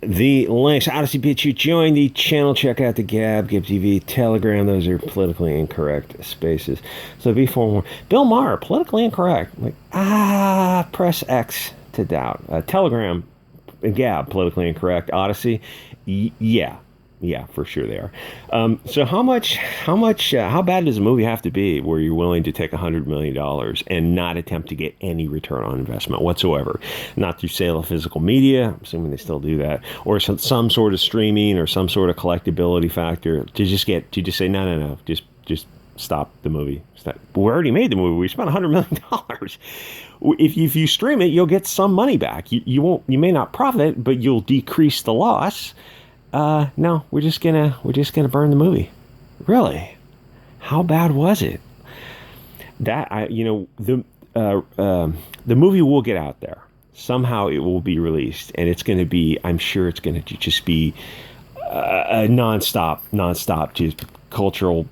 the links. Odyssey, Bit Chute, join the channel. Check out the Gab, Gib TV, Telegram. Those are politically incorrect spaces. So be forewarned. Bill Maher, politically incorrect. Like, press X to doubt. Telegram, Gab, politically incorrect. Odyssey, yeah. Yeah, for sure they are. So how bad does a movie have to be where you're willing to take $100 million and not attempt to get any return on investment whatsoever? Not through sale of physical media, I'm assuming they still do that, or some sort of streaming or some sort of collectability factor to just say, no, just stop the movie. We already made the movie. We spent $100 million. If you stream it, you'll get some money back. You may not profit, but you'll decrease the loss. No, we're just gonna burn the movie. Really? How bad was it? The movie will get out there. Somehow it will be released, and it's going to be, I'm sure it's going to just be a nonstop, just cultural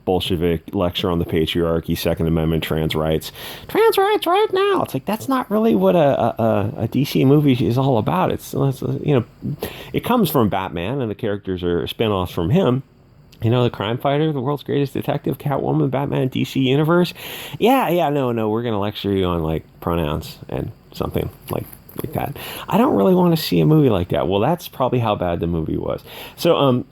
Bolshevik lecture on the patriarchy, Second Amendment, trans rights right now. It's like, that's not really what a DC movie is all about. It comes from Batman, and the characters are spin-offs from him. The crime fighter, the world's greatest detective, Catwoman, Batman, DC universe. No, we're going to lecture you on like pronouns and something like that. I don't really want to see a movie like that. Well, that's probably how bad the movie was. So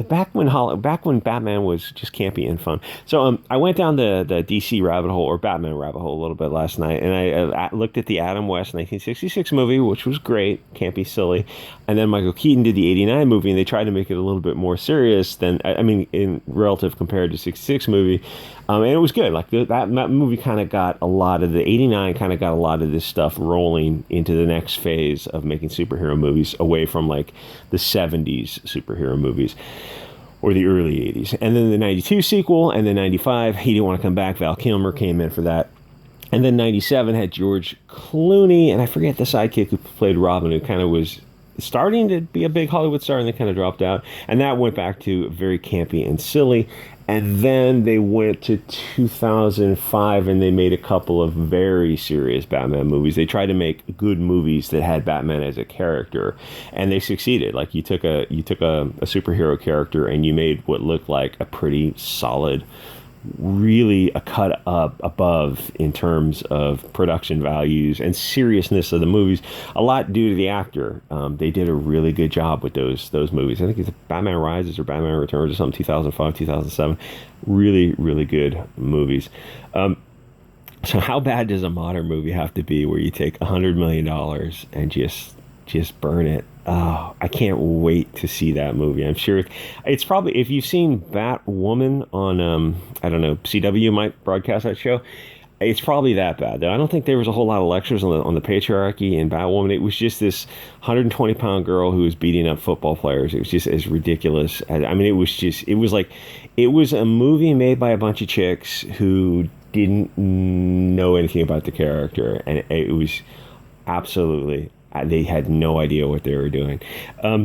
back when Batman was just campy and fun. So I went down the DC rabbit hole, or Batman rabbit hole, a little bit last night, and I looked at the Adam West 1966 movie, which was great, campy, silly, and then Michael Keaton did the 89 movie, and they tried to make it a little bit more serious than, in relative compared to 66 movie. And it was good. Like that movie kind of got a lot of the 89 kind of got a lot of this stuff rolling into the next phase of making superhero movies, away from like the 70s superhero movies or the early 80s. And then the 92 sequel, and then 95, he didn't want to come back. Val Kilmer came in for that. And then 97 had George Clooney, and I forget the sidekick who played Robin, who kind of was starting to be a big Hollywood star, and then kind of dropped out. And that went back to very campy and silly. And then they went to 2005, and they made a couple of very serious Batman movies. They tried to make good movies that had Batman as a character, and they succeeded. Like, you took a superhero character and you made what looked like a pretty solid, really a cut up above in terms of production values and seriousness of the movies, a lot due to the actor. They did a really good job with those movies. I think it's Batman Rises or Batman Returns or something, 2005, 2007. Really, really good movies. So how bad does a modern movie have to be where you take $100 million and just burn it? Oh, I can't wait to see that movie. I'm sure it's probably, if you've seen Batwoman on, I don't know, CW might broadcast that show. It's probably that bad, though. I don't think there was a whole lot of lectures on the patriarchy in Batwoman. It was just this 120-pound girl who was beating up football players. It was just as ridiculous. It was a movie made by a bunch of chicks who didn't know anything about the character, and it was absolutely, they had no idea what they were doing.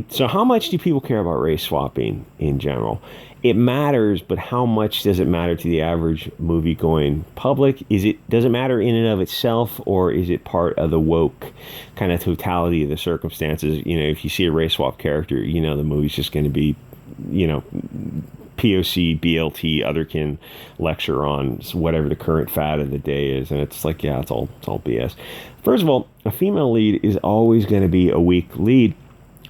So how much do people care about race swapping in general? It matters, but how much does it matter to the average movie-going public? Does it matter in and of itself, or is it part of the woke kind of totality of the circumstances? If you see a race swap character, the movie's just going to be, POC, BLT, otherkin lecture on whatever the current fad of the day is, and it's like, yeah, it's all BS. First of all, a female lead is always going to be a weak lead,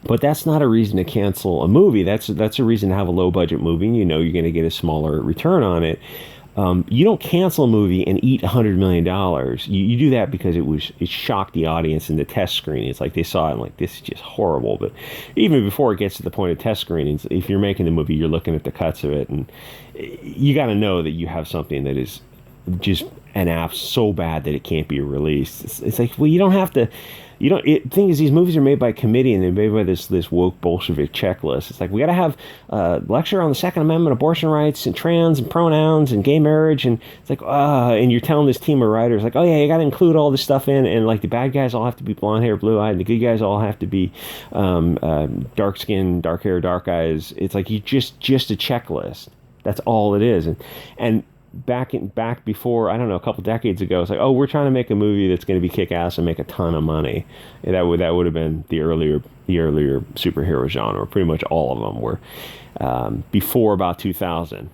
but that's not a reason to cancel a movie. That's a reason to have a low budget movie, and you're going to get a smaller return on it. You don't cancel a movie and eat $100 million. You do that because it shocked the audience in the test screening. It's like they saw it and like, this is just horrible. But even before it gets to the point of test screenings, if you're making the movie, you're looking at the cuts of it, and you got to know that you have something that is just an app so bad that it can't be released. It's like, well, you don't have to. The thing is, these movies are made by a committee, and they're made by this woke Bolshevik checklist. It's like, we got to have a lecture on the Second Amendment, abortion rights, and trans, and pronouns, and gay marriage, and it's like, and you're telling this team of writers, like, oh yeah, you got to include all this stuff in, and like the bad guys all have to be blonde hair, blue eyed, and the good guys all have to be dark skin, dark hair, dark eyes. It's like, you just a checklist. That's all it is, and back before, I don't know, a couple decades ago, it's like, oh, we're trying to make a movie that's going to be kick-ass and make a ton of money. And that would have been the earlier superhero genre. Pretty much all of them were before about 2000.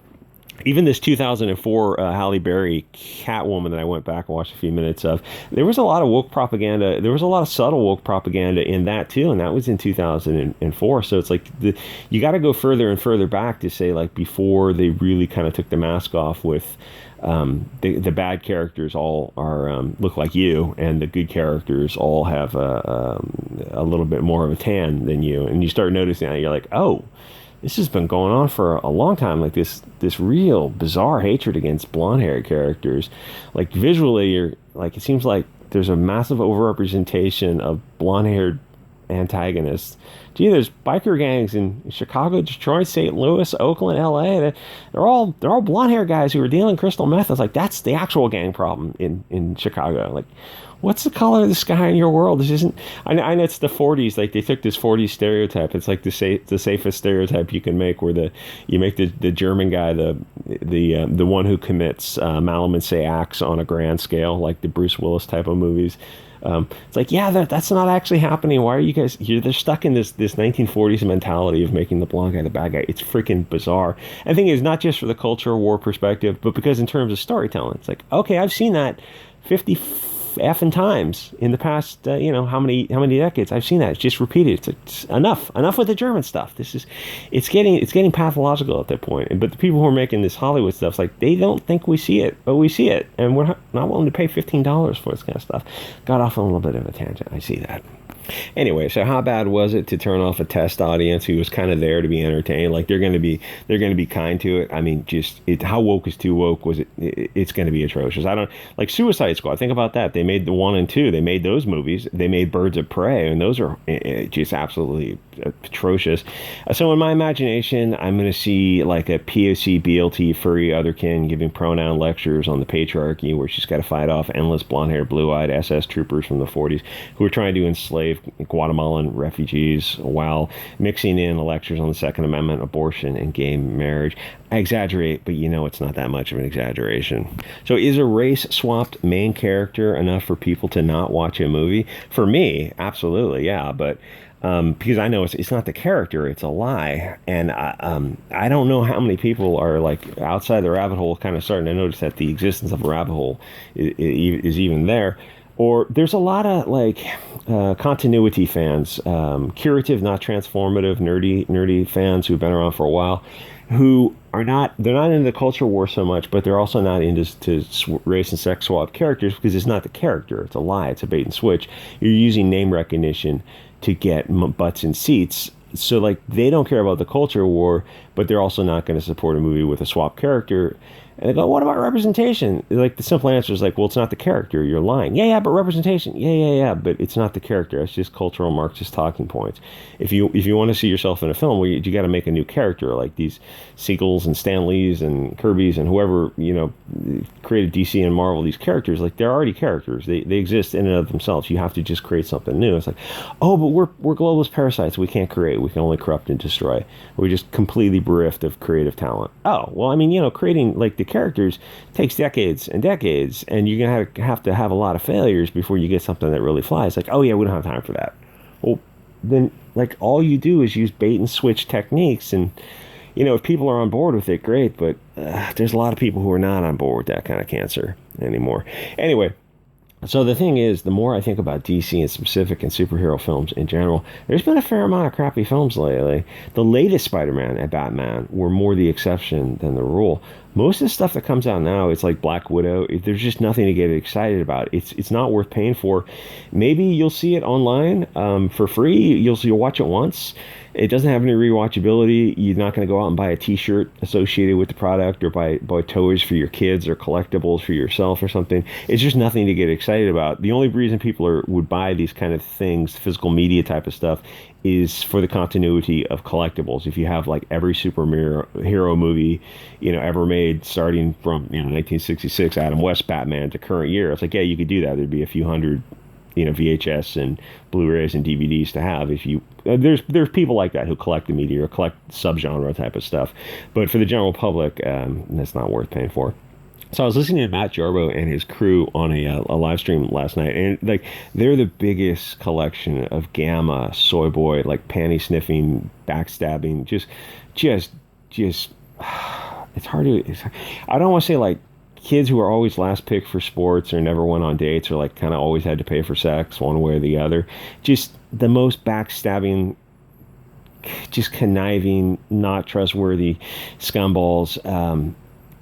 Even this 2004 Halle Berry Catwoman that I went back and watched a few minutes of, there was a lot of woke propaganda. There was a lot of subtle woke propaganda in that too, and that was in 2004. So it's like you got to go further and further back to say, like, before they really kind of took the mask off with the bad characters all are look like you, and the good characters all have a little bit more of a tan than you, and you start noticing that, you're like, oh, this has been going on for a long time, like this real bizarre hatred against blonde-haired characters. Like, visually, you're like, it seems like there's a massive overrepresentation of blonde-haired antagonists. Gee, there's biker gangs in Chicago, Detroit, St. Louis, Oakland, LA. They're all blonde-haired guys who are dealing crystal meth. It's like, that's the actual gang problem in Chicago. Like, what's the color of the sky in your world? This isn't. I know it's the 40s. Like, they took this 40s stereotype. It's like the safest stereotype you can make, where you make the German guy the one who commits Malamute acts on a grand scale, like the Bruce Willis type of movies. It's like, yeah, that's not actually happening. Why are you guys? They're stuck in this 1940s mentality of making the blonde guy the bad guy. It's freaking bizarre. And the thing is, not just for the culture war perspective, but because in terms of storytelling, it's like, okay, I've seen that 50 effing times in the past, how many decades. I've seen that. It's just repeated. It's enough with the German stuff. It's getting pathological at that point. But the people who are making this Hollywood stuff, it's like, they don't think we see it, but we see it, and we're not willing to pay $15 for this kind of stuff. Got off on a little bit of a tangent. I see that. Anyway, so how bad was it to turn off a test audience who was kind of there to be entertained? Like, they're going to be kind to it. I mean, how woke is too woke? Was it? It's going to be atrocious. I don't like Suicide Squad. Think about that. They made the 1 and 2. They made those movies. They made Birds of Prey, and those are just absolutely atrocious. So in my imagination, I'm going to see like a POC BLT furry otherkin giving pronoun lectures on the patriarchy, where she's got to fight off endless blonde-haired, blue-eyed SS troopers from the 40s who are trying to enslave Guatemalan refugees while mixing in lectures on the Second Amendment, abortion, and gay marriage. I exaggerate, but it's not that much of an exaggeration. So is a race-swapped main character enough for people to not watch a movie? For me, absolutely, yeah, but because I know it's not the character, it's a lie. And I don't know how many people are like outside the rabbit hole kind of starting to notice that the existence of a rabbit hole is even there. Or there's a lot of like continuity fans, curative, not transformative, nerdy fans who've been around for a while, who they're not into the culture war so much, but they're also not into race and sex swap characters, because it's not the character, it's a lie, it's a bait and switch. You're using name recognition to get butts in seats. So like, they don't care about the culture war, but they're also not going to support a movie with a swap character. And they go, what about representation? Like, the simple answer is like, well, it's not the character, you're lying. Yeah, but representation. Yeah, but it's not the character. It's just cultural Marxist talking points. If you want to see yourself in a film, well, you got to make a new character, like these Siegels and Stan Lees and Kirbys and whoever, created DC and Marvel, these characters, like, they're already characters. They exist in and of themselves. You have to just create something new. It's like, oh, but we're globalist parasites. We can't create. We can only corrupt and destroy. We're just completely bereft of creative talent. Oh, well, I mean, creating like the characters takes decades and decades, and you're gonna have to have a lot of failures before you get something that really flies. Like, oh yeah, we don't have time for that. Well, then, like, all you do is use bait and switch techniques, and if people are on board with it, great, but there's a lot of people who are not on board with that kind of cancer anymore. Anyway, so the thing is, the more I think about DC in specific and superhero films in general, there's been a fair amount of crappy films lately. The latest Spider-Man and Batman were more the exception than the rule. Most of the stuff that comes out now, it's like Black Widow. There's just nothing to get excited about. It's not worth paying for. Maybe you'll see it online for free. You'll watch it once. It doesn't have any rewatchability. You're not going to go out and buy a T-shirt associated with the product, or buy toys for your kids, or collectibles for yourself or something. It's just nothing to get excited about. The only reason people would buy these kind of things, physical media type of stuff, is for the continuity of collectibles. If you have like every superhero movie ever made, starting from 1966 Adam West Batman to current year, it's like, yeah, you could do that. There'd be a few hundred VHS and Blu-rays and DVDs to have. If you there's people like that who collect the media or collect subgenre type of stuff, but for the general public, that's not worth paying for. So I was listening to Matt Jarbo and his crew on a live stream last night, and like they're the biggest collection of gamma, soy boy, like panty sniffing, backstabbing, just, just. It's hard to. I don't want to say like kids who are always last pick for sports or never went on dates or like kind of always had to pay for sex one way or the other. Just the most backstabbing, just conniving, not trustworthy scumballs.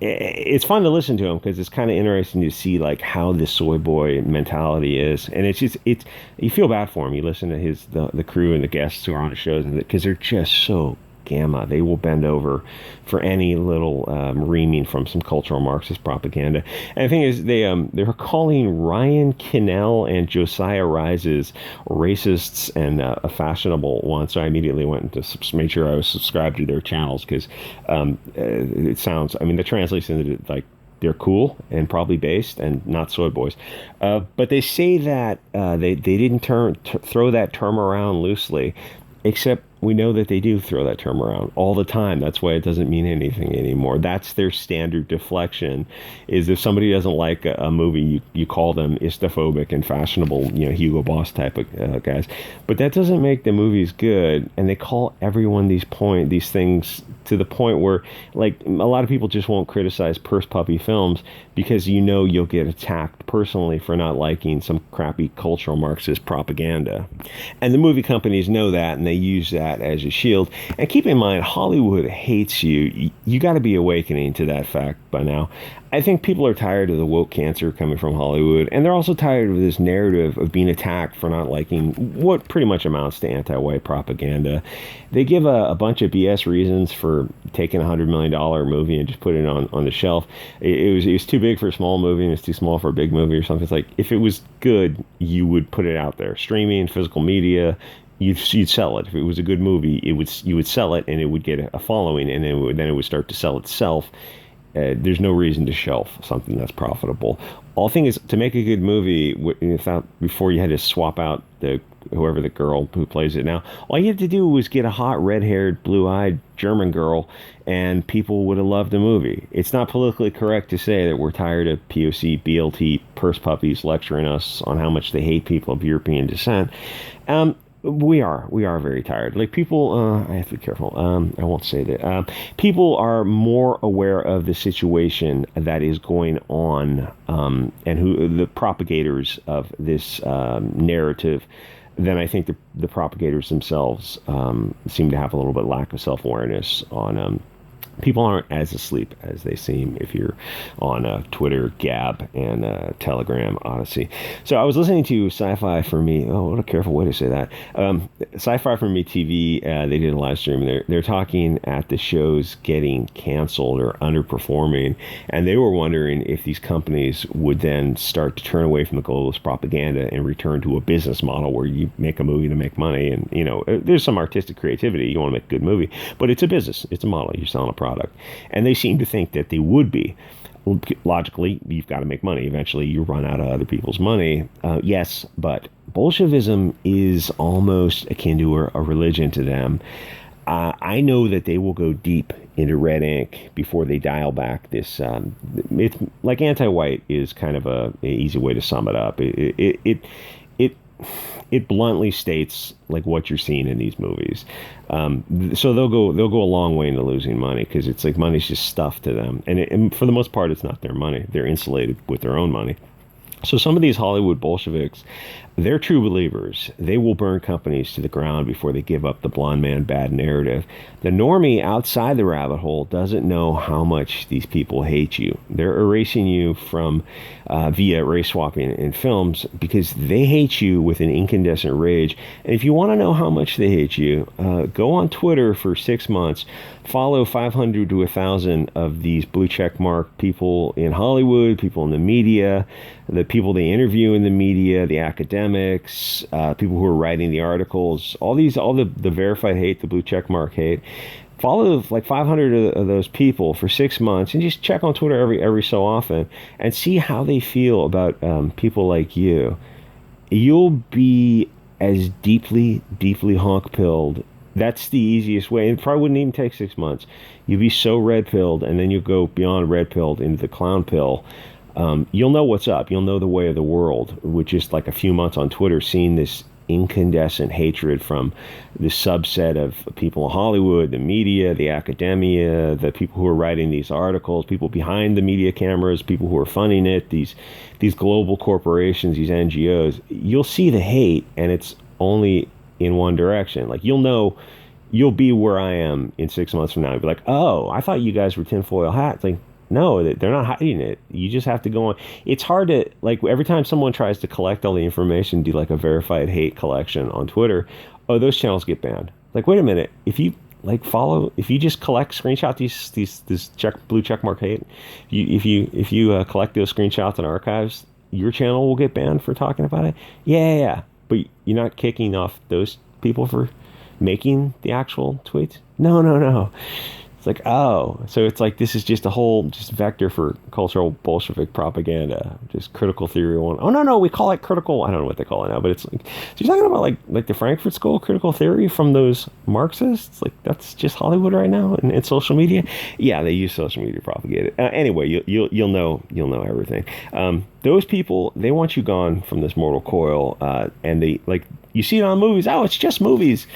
It's fun to listen to them because it's kind of interesting to see like how this soy boy mentality is, and it's you feel bad for him. You listen to the crew and the guests who are on the shows because they're just so gamma. They will bend over for any little reaming from some cultural Marxist propaganda. And the thing is, they were calling Ryan Kinnell and Josiah Rises racists and a fashionable one. So I immediately went to make sure I was subscribed to their channels because it sounds. I mean, the translation is like they're cool and probably based and not soy boys. But they say that they didn't throw that term around loosely, except we know that they do throw that term around all the time. That's why it doesn't mean anything anymore. That's their standard deflection, is if somebody doesn't like a movie, you call them istophobic and fashionable, Hugo Boss type of guys. But that doesn't make the movies good. And they call everyone these things to the point where, like, a lot of people just won't criticize purse puppy films because you'll get attacked personally for not liking some crappy cultural Marxist propaganda. And the movie companies know that, and they use that as a shield. And keep in mind, Hollywood hates you. You got to be awakening to that fact by now. I think people are tired of the woke cancer coming from Hollywood, and they're also tired of this narrative of being attacked for not liking what pretty much amounts to anti-white propaganda. They give a bunch of BS reasons for taking $100 million movie and just putting it on the shelf. It was too big for a small movie and it's too small for a big movie or something. It's like, if it was good, you would put it out there. Streaming, physical media, you'd sell it. If it was a good movie, you would sell it, and it would get a following, and then it would start to sell itself. There's no reason to shelf something that's profitable. All thing is, to make a good movie, before you had to swap out whoever the girl who plays it now, all you had to do was get a hot, red-haired, blue-eyed German girl, and people would have loved the movie. It's not politically correct to say that we're tired of POC, BLT, purse puppies lecturing us on how much they hate people of European descent. We are very tired. Like, people, I have to be careful. I won't say that. People are more aware of the situation that is going on, and who the propagators of this narrative, than I think the propagators themselves seem to have a little bit lack of self-awareness on. People aren't as asleep as they seem if you're on Twitter, Gab, and Telegram, Odyssey. So I was listening to Sci-Fi for Me. Oh, what a careful way to say that. Sci-Fi for Me TV, they did a live stream. They're talking at the shows getting canceled or underperforming, and they were wondering if these companies would then start to turn away from the globalist propaganda and return to a business model where you make a movie to make money. And, there's some artistic creativity. You want to make a good movie, but it's a business. It's a model. You're selling a product. And they seem to think that they would be. Logically, you've got to make money. Eventually, you run out of other people's money. Yes, but Bolshevism is almost akin to a religion to them. I know that they will go deep into red ink before they dial back this. It's like anti-white is kind of an easy way to sum it up. It bluntly states like what you're seeing in these movies. So they'll go a long way into losing money because it's like money's just stuff to them, and for the most part, it's not their money. They're insulated with their own money. So some of these Hollywood Bolsheviks, they're true believers. They will burn companies to the ground before they give up the blonde man bad narrative. The normie outside the rabbit hole doesn't know how much these people hate you. They're erasing you from via race swapping in films because they hate you with an incandescent rage. And if you want to know how much they hate you, go on Twitter for 6 months, follow 500 to 1,000 of these blue check mark people in Hollywood, people in the media, the people they interview in the media, the academics, people who are writing the articles, all the verified hate, the blue check mark hate. Follow like 500 of those people for 6 months and just check on Twitter every so often and see how they feel about people like you. You'll be as deeply honk-pilled That's the easiest way. It probably wouldn't even take 6 months. You'd be so red pilled, and then you go beyond red pilled into the clown pill. You'll know what's up. You'll know the way of the world, which is like a few months on Twitter, seeing this incandescent hatred from the subset of people in Hollywood, the media, the academia, the people who are writing these articles, people behind the media cameras, people who are funding it, these global corporations, these NGOs. You'll see the hate, and it's only in one direction. Like, you'll know, you'll be where I am in 6 months from now. You'll be like, oh, I thought you guys were tinfoil hats. Like, no, they're not hiding it. You just have to go on. It's hard to, like, every time someone tries to collect all the information, do like a verified hate collection on Twitter, oh, those channels get banned. Like, wait a minute. If you like follow, if you just screenshot this blue check mark hate, if you collect those screenshots and archives, your channel will get banned for talking about it. Yeah. But you're not kicking off those people for making the actual tweets? No. It's like, oh, so it's like this is just a whole just vector for cultural Bolshevik propaganda, just critical theory one. Oh no, we call it critical. I don't know what they call it now, but it's like, so you're talking about like the Frankfurt School critical theory from those Marxists. Like, that's just Hollywood right now and social media. Yeah, they use social media to propagate it. Anyway, you'll know everything. Those people, they want you gone from this mortal coil, and they, like, you see it on movies. Oh, it's just movies.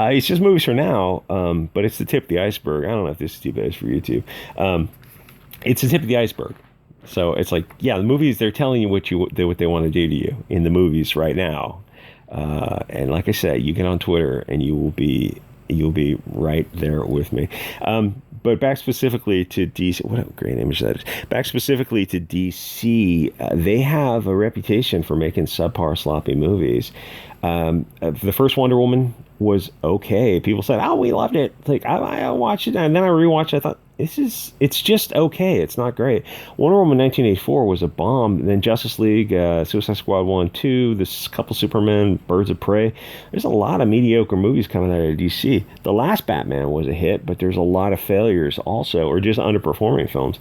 It's just movies for now, but it's the tip of the iceberg. I don't know if this is too bad for YouTube. It's the tip of the iceberg. So it's like, yeah, the movies, they're telling you what they want to do to you in the movies right now. And like I said, you get on Twitter and you'll be right there with me. But back specifically to DC, what a great image that is. Back specifically to DC, they have a reputation for making subpar, sloppy movies. The first Wonder Woman was okay. People said, "Oh, we loved it." Like, I watched it, and then I rewatched it. I thought, it's just okay. It's not great. Wonder Woman 1984 was a bomb. And then Justice League, Suicide Squad 1, 2, this couple Superman, Birds of Prey. There's a lot of mediocre movies coming out of DC. The last Batman was a hit, but there's a lot of failures also, or just underperforming films.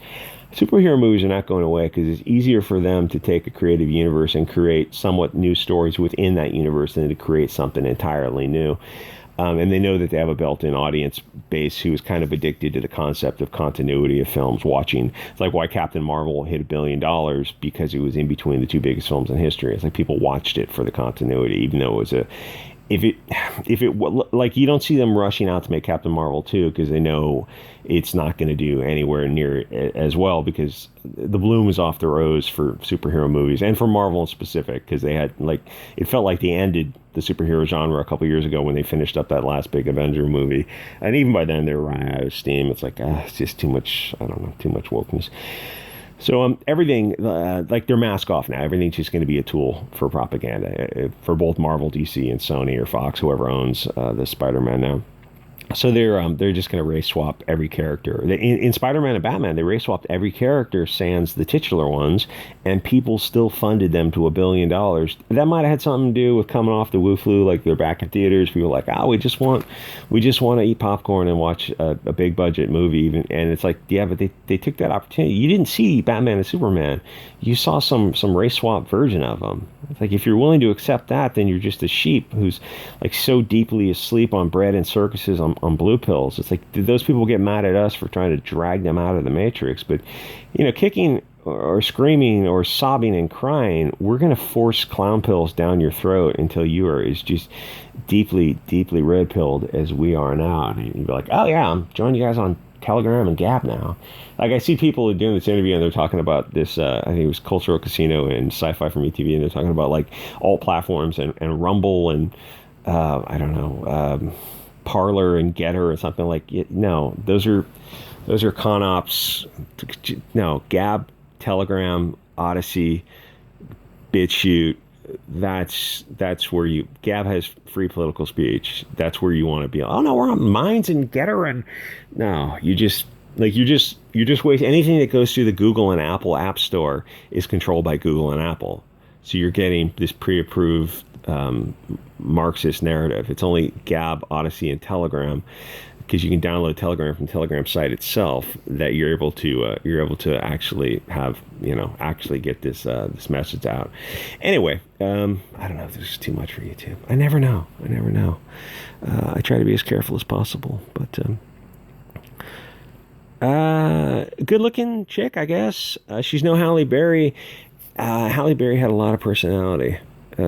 Superhero movies are not going away because it's easier for them to take a creative universe and create somewhat new stories within that universe than to create something entirely new. And they know that they have a built-in audience base who is kind of addicted to the concept of continuity of films. Watching, it's like why Captain Marvel hit $1 billion, because it was in between the two biggest films in history. It's like people watched it for the continuity, even though it was if it like, you don't see them rushing out to make Captain Marvel 2 because they know it's not going to do anywhere near as well, because the bloom is off the rose for superhero movies and for Marvel in specific, because they had, like, it felt like they ended the superhero genre a couple years ago when they finished up that last big Avenger movie, and even by then they were running out of steam. It's like, it's just too much, I don't know, too much wokeness. So everything, like, they're mask off now. Everything's just going to be a tool for propaganda for both Marvel, DC, and Sony or Fox, whoever owns the Spider-Man now. So they're just going to race swap every character. In Spider-Man and Batman, they race swapped every character sans the titular ones, and people still funded them to $1 billion. That might have had something to do with coming off the Wu flu, like they're back in theaters. People were like, we just want to eat popcorn and watch a big budget movie. And it's like, yeah, but they took that opportunity. You didn't see Batman and Superman. You saw some race swap version of them. It's like, if you're willing to accept that, then you're just a sheep who's, like, so deeply asleep on bread and circuses on blue pills. It's like, did those people get mad at us for trying to drag them out of the Matrix? But, kicking or screaming or sobbing and crying, we're going to force clown pills down your throat until you are as just deeply, deeply red pilled as we are now. And you'd be like, oh yeah, I'm joining you guys on Telegram and Gab now. Like, I see people doing this interview and they're talking about this, I think it was Cultural Casino and Sci-Fi from ETV, and they're talking about, like, alt platforms and Rumble and I don't know, Parlor and Getter or something. Like, no, those are con ops. No, Gab, Telegram, Odyssey, Bit Chute. That's where Gab has free political speech. That's where you want to be. Oh no, we're on Minds and Getter, and no, you're just waste anything that goes through the Google and Apple App Store is controlled by Google and Apple. So you're getting this pre-approved Marxist narrative. It's only Gab, Odyssey, and Telegram. because you can download Telegram from Telegram site itself, that you're able to actually have, actually get this message out. Anyway, I don't know if this is too much for YouTube. I never know. I try to be as careful as possible, but good looking chick, I guess. She's no Halle Berry. Halle Berry had a lot of personality.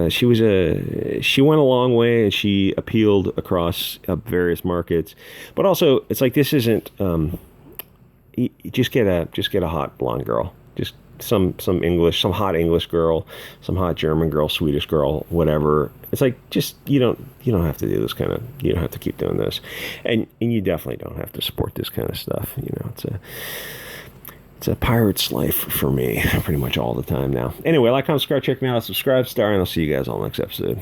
She went a long way, and she appealed across various markets. But also, it's like, this isn't. You just get a hot blonde girl, just some hot English girl, some hot German girl, Swedish girl, whatever. It's like, just you don't have to do this kind of. You don't have to keep doing this, and you definitely don't have to support this kind of stuff. It's a pirate's life for me, pretty much all the time now. Anyway, like, comment, subscribe, check me out, subscribe, star, and I'll see you guys all next episode.